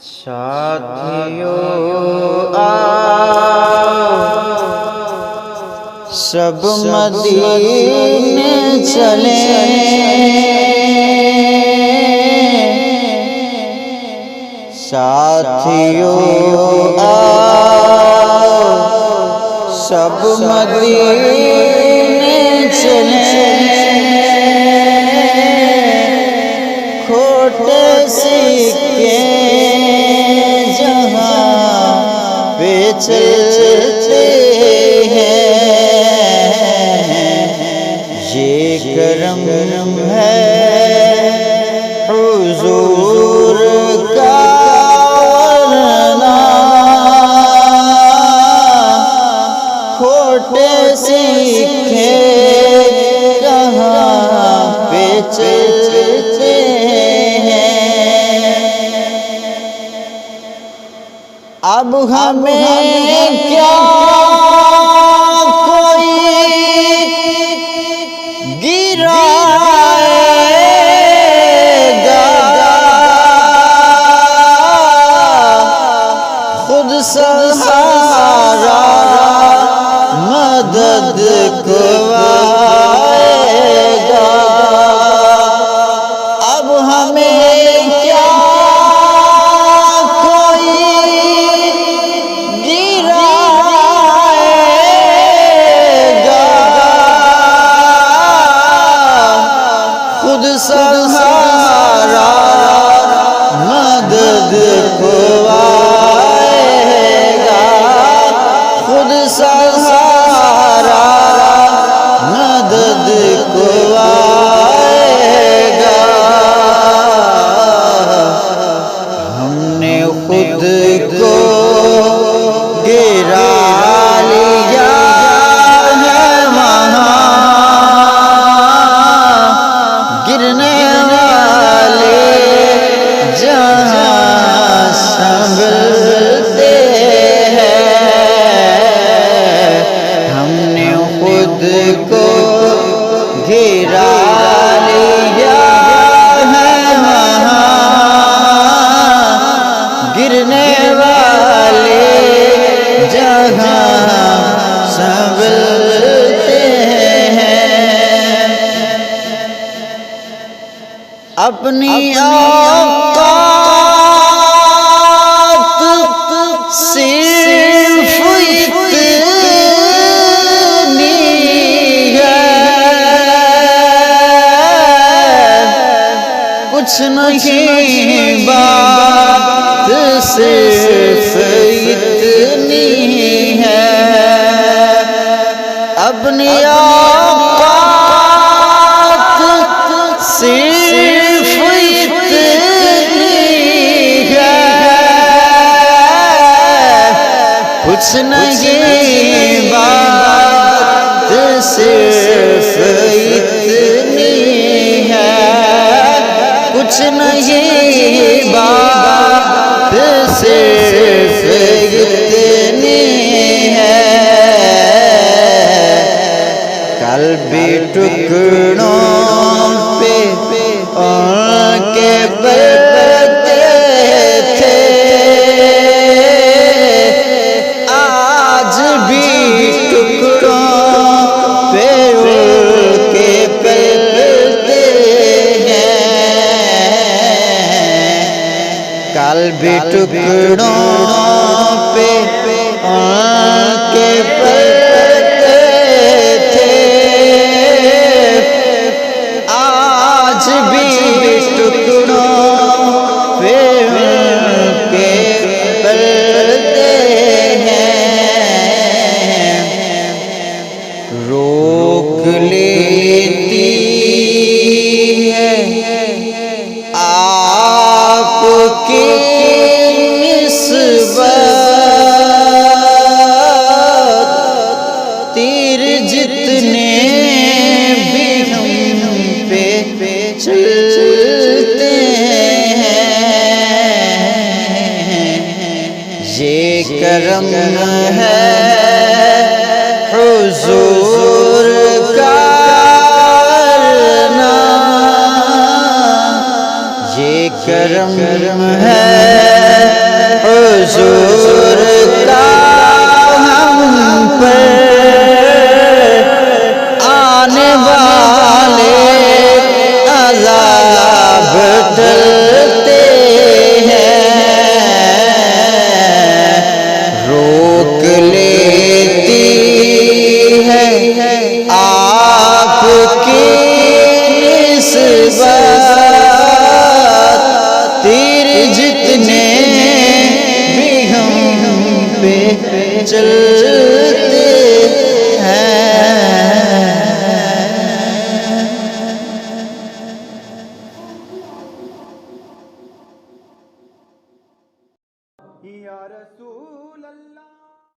ساتھیو آؤ سب مدینے چلیں، ساتھیو آؤ سب مدینے چلیں، کھوٹے سکے جہاں پہ چلتے ہیں، یہ کرم ہے حضور کا ورنہ کھوٹے سکے کہاں پہ چلتے ہیں۔ اب ہمیں کیا کوئی گرائے گا، خود سہارا مدد کو آئے گا۔ اب ہمیں کیا سہارا مدد کو آئے گا، خود سہارا مدد کو آئے گا۔ ہم نے خود کو گرا لیا ہے وہاں، گرنے والے جہاں سنبھلتے ہیں۔ ہم نے خود کو گرا لیا ہے وہاں، گرنے والے جہاں سنبھلتے ہیں۔ اپنی اوقات صرف اتنی ہے، کچھ نہیں بات صرف اتنی ہے۔ اپنی اوقات صرف کچھ نہیں بات صرف اتنی ہے، کچھ نہیں بات صرف اتنی ہے۔ کل بھی ٹکڑوں پہ ان کے بلتے تھے، آج بھی ٹکڑوں پہ ان کے بلتے ہیں۔ کل بھی ٹکڑوں پہ ان کے بلتے تھے، آج بھی ٹکڑوں پہ ان کے بلتے ہیں۔ روک لیتی ہے آپ کی نسبت، تیر جتنے بھی ہم پہ چلتے ہیں، یہ کرم ہے حضور کا ورنہ، یہ کرم ہے